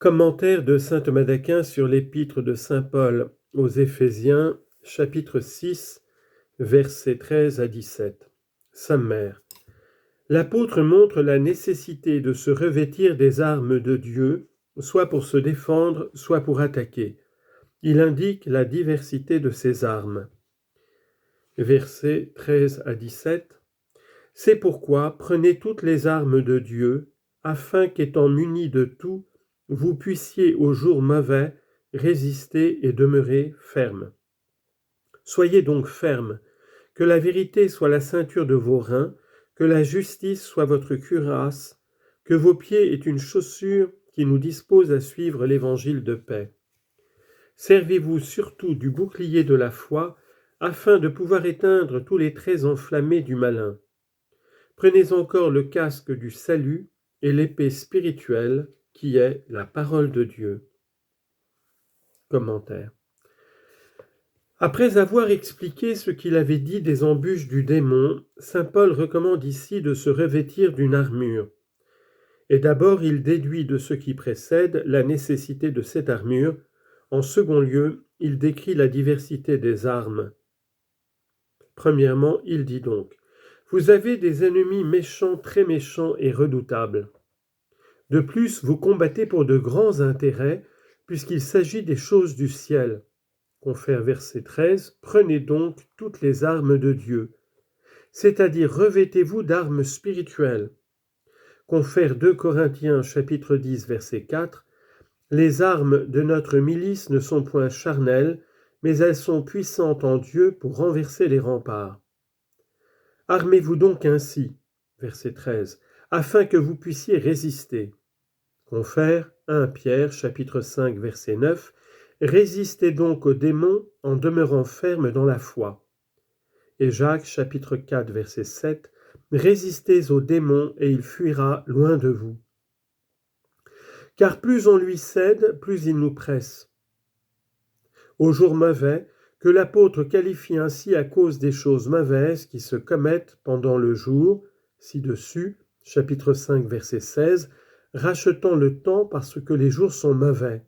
Commentaire de saint Thomas d'Aquin sur l'épître de saint Paul aux Éphésiens, chapitre 6, versets 13 à 17. Sommaire. L'apôtre montre la nécessité de se revêtir des armes de Dieu, soit pour se défendre, soit pour attaquer. Il indique la diversité de ces armes. Versets 13 à 17. C'est pourquoi prenez toutes les armes de Dieu, afin qu'étant munis de tout, vous puissiez au jour mauvais résister et demeurer fermes. Soyez donc fermes, que la vérité soit la ceinture de vos reins, que la justice soit votre cuirasse, que vos pieds aient une chaussure qui nous dispose à suivre l'évangile de paix. Servez-vous surtout du bouclier de la foi, afin de pouvoir éteindre tous les traits enflammés du malin. Prenez encore le casque du salut et l'épée spirituelle qui est la parole de Dieu. Commentaire. Après avoir expliqué ce qu'il avait dit des embûches du démon, saint Paul recommande ici de se revêtir d'une armure. Et d'abord, il déduit de ce qui précède la nécessité de cette armure. En second lieu, il décrit la diversité des armes. Premièrement, il dit donc: vous avez des ennemis méchants, très méchants et redoutables. De plus, vous combattez pour de grands intérêts, puisqu'il s'agit des choses du ciel. Confère verset 13, prenez donc toutes les armes de Dieu, c'est-à-dire revêtez-vous d'armes spirituelles. Confère 2 Corinthiens chapitre 10 verset 4, les armes de notre milice ne sont point charnelles, mais elles sont puissantes en Dieu pour renverser les remparts. Armez-vous donc ainsi, verset 13, afin que vous puissiez résister. Confère 1 Pierre chapitre 5 verset 9, résistez donc aux démons en demeurant fermes dans la foi. Et Jacques chapitre 4 verset 7, résistez aux démons et il fuira loin de vous. Car plus on lui cède, plus il nous presse. Au jour mauvais, que l'apôtre qualifie ainsi à cause des choses mauvaises qui se commettent pendant le jour, ci-dessus, chapitre 5 verset 16, rachetant le temps parce que les jours sont mauvais.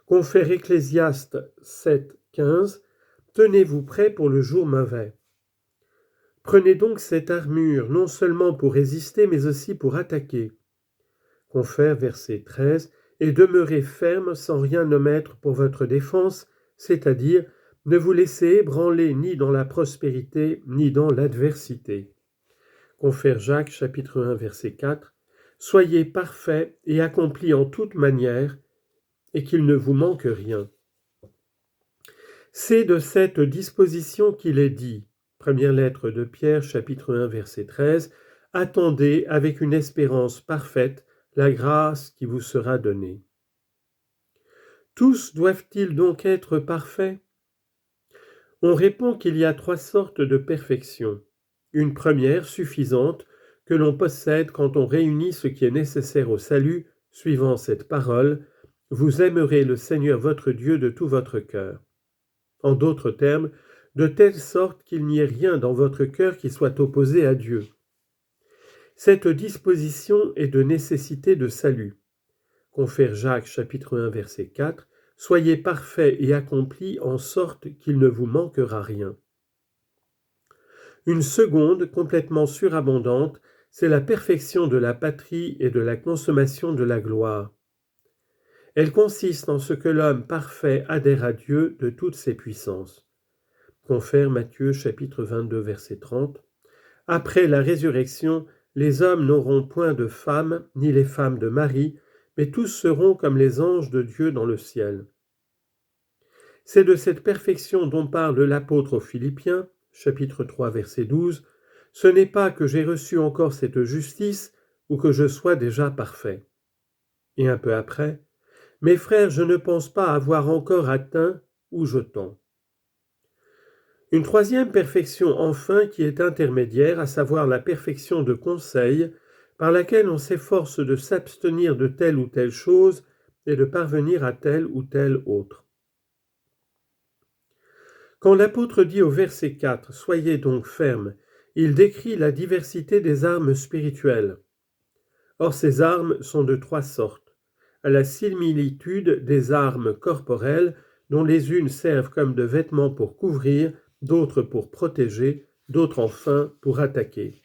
Confère Ecclésiaste 7, 15, tenez-vous prêts pour le jour mauvais. Prenez donc cette armure, non seulement pour résister, mais aussi pour attaquer. Confère verset 13, et demeurez ferme sans rien omettre pour votre défense, c'est-à-dire ne vous laissez ébranler ni dans la prospérité, ni dans l'adversité. Confère Jacques chapitre 1 verset 4, soyez parfaits et accomplis en toute manière, et qu'il ne vous manque rien. C'est de cette disposition qu'il est dit, première lettre de Pierre, chapitre 1, verset 13, attendez avec une espérance parfaite la grâce qui vous sera donnée. Tous doivent-ils donc être parfaits? On répond qu'il y a 3 sortes de perfection. Une première, suffisante, que l'on possède quand on réunit ce qui est nécessaire au salut, suivant cette parole, vous aimerez le Seigneur votre Dieu de tout votre cœur. En d'autres termes, de telle sorte qu'il n'y ait rien dans votre cœur qui soit opposé à Dieu. Cette disposition est de nécessité de salut. Confère Jacques chapitre 1 verset 4, soyez parfaits et accomplis en sorte qu'il ne vous manquera rien. Une seconde, complètement surabondante, c'est la perfection de la patrie et de la consommation de la gloire. Elle consiste en ce que l'homme parfait adhère à Dieu de toutes ses puissances. Confère Matthieu chapitre 22 verset 30. Après la résurrection, les hommes n'auront point de femme, ni les femmes de mari, mais tous seront comme les anges de Dieu dans le ciel. C'est de cette perfection dont parle l'apôtre aux Philippiens, chapitre 3 verset 12. Ce n'est pas que j'ai reçu encore cette justice ou que je sois déjà parfait. Et un peu après, mes frères, je ne pense pas avoir encore atteint où je tends. Une troisième perfection enfin qui est intermédiaire, à savoir la perfection de conseil, par laquelle on s'efforce de s'abstenir de telle ou telle chose et de parvenir à telle ou telle autre. Quand l'apôtre dit au verset 4 « Soyez donc fermes », il décrit la diversité des armes spirituelles. Or ces armes sont de 3 sortes. à la similitude des armes corporelles dont les unes servent comme de vêtements pour couvrir, d'autres pour protéger, d'autres enfin pour attaquer.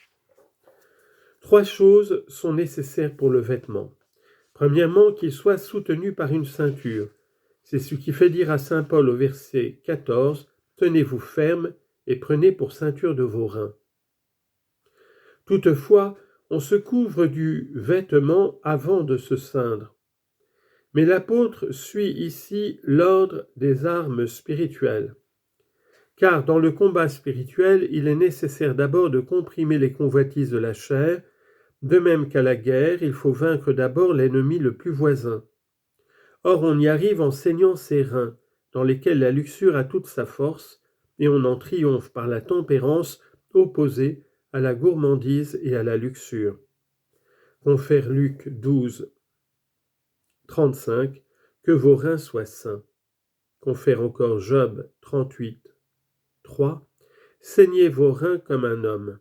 3 choses sont nécessaires pour le vêtement. Premièrement, qu'il soit soutenu par une ceinture. C'est ce qui fait dire à saint Paul au verset 14, « Tenez-vous ferme et prenez pour ceinture de vos reins. » Toutefois, on se couvre du vêtement avant de se ceindre. Mais l'apôtre suit ici l'ordre des armes spirituelles. Car dans le combat spirituel, il est nécessaire d'abord de comprimer les convoitises de la chair, de même qu'à la guerre, il faut vaincre d'abord l'ennemi le plus voisin. Or, on y arrive en saignant ses reins, dans lesquels la luxure a toute sa force, et on en triomphe par la tempérance opposée à la gourmandise et à la luxure. Confère Luc 12, 35, que vos reins soient sains. Confère encore Job 38, 3, saignez vos reins comme un homme.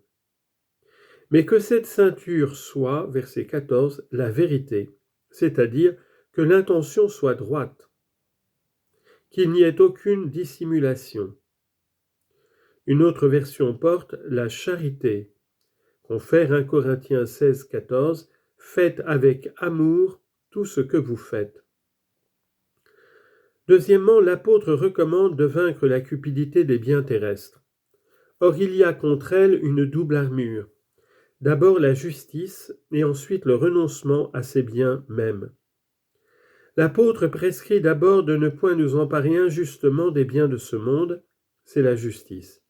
Mais que cette ceinture soit, verset 14, la vérité, c'est-à-dire que l'intention soit droite, qu'il n'y ait aucune dissimulation. Une autre version porte la charité. Confère 1 Corinthiens 16, 14, faites avec amour tout ce que vous faites. Deuxièmement, l'apôtre recommande de vaincre la cupidité des biens terrestres. Or, il y a contre elle une double armure. D'abord la justice et ensuite le renoncement à ses biens mêmes. L'apôtre prescrit d'abord de ne point nous emparer injustement des biens de ce monde, c'est la justice.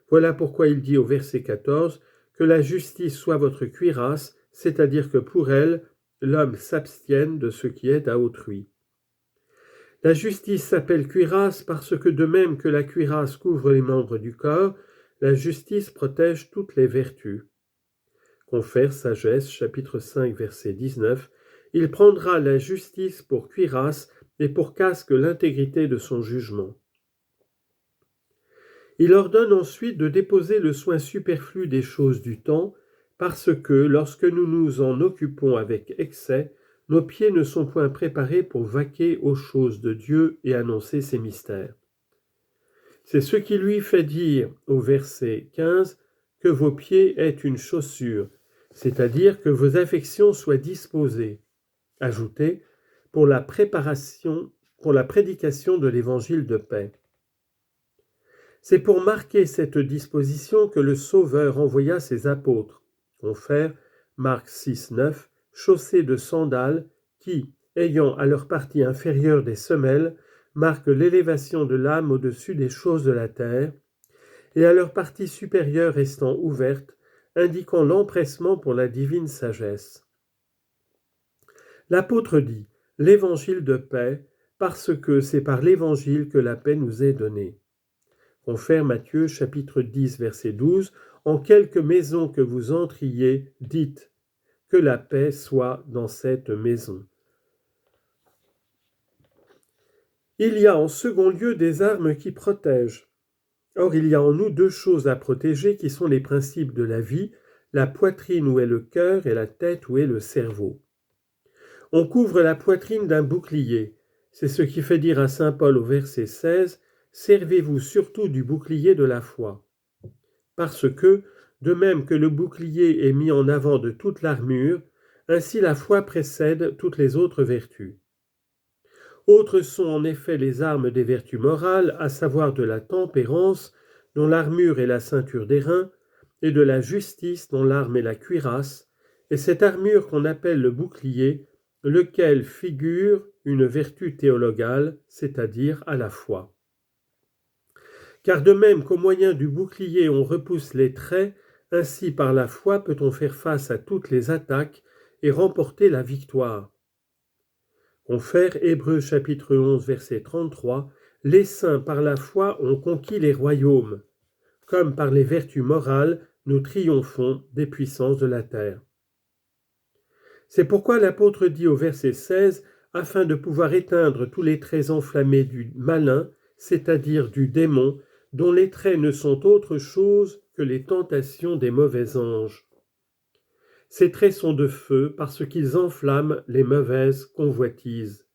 Voilà pourquoi il dit au verset 14 que la justice soit votre cuirasse, c'est-à-dire que pour elle, l'homme s'abstienne de ce qui est à autrui. La justice s'appelle cuirasse parce que de même que la cuirasse couvre les membres du corps, la justice protège toutes les vertus. Confère Sagesse, chapitre 5, verset 19, il prendra la justice pour cuirasse et pour casque l'intégrité de son jugement. Il ordonne ensuite de déposer le soin superflu des choses du temps, parce que, lorsque nous nous en occupons avec excès, nos pieds ne sont point préparés pour vaquer aux choses de Dieu et annoncer ses mystères. C'est ce qui lui fait dire au verset 15 que vos pieds aient une chaussure, c'est-à-dire que vos affections soient disposées. Ajoutez, pour la prédication de l'évangile de paix. C'est pour marquer cette disposition que le Sauveur envoya ses apôtres, confère Marc 6, 9, chaussés de sandales, qui, ayant à leur partie inférieure des semelles, marquent l'élévation de l'âme au-dessus des choses de la terre, et à leur partie supérieure restant ouverte, indiquant l'empressement pour la divine sagesse. L'apôtre dit « l'évangile de paix » parce que c'est par l'évangile que la paix nous est donnée. Confère Matthieu chapitre 10 verset 12, « En quelque maison que vous entriez, dites que la paix soit dans cette maison. » Il y a en second lieu des armes qui protègent. Or, il y a en nous 2 choses à protéger qui sont les principes de la vie, la poitrine où est le cœur et la tête où est le cerveau. On couvre la poitrine d'un bouclier. C'est ce qui fait dire à saint Paul au verset 16, « Servez-vous surtout du bouclier de la foi. » Parce que, de même que le bouclier est mis en avant de toute l'armure, ainsi la foi précède toutes les autres vertus. Autres sont en effet les armes des vertus morales, à savoir de la tempérance, dont l'armure est la ceinture des reins, et de la justice, dont l'arme est la cuirasse, et cette armure qu'on appelle le bouclier, lequel figure une vertu théologale, c'est-à-dire à la foi. Car de même qu'au moyen du bouclier on repousse les traits, ainsi par la foi peut-on faire face à toutes les attaques et remporter la victoire. Confère Hébreux chapitre 11 verset 33, « Les saints par la foi ont conquis les royaumes, comme par les vertus morales nous triomphons des puissances de la terre. » C'est pourquoi l'apôtre dit au verset 16, afin de pouvoir éteindre tous les traits enflammés du malin, c'est-à-dire du démon, dont les traits ne sont autre chose que les tentations des mauvais anges. Ses traits sont de feu parce qu'ils enflamment les mauvaises convoitises.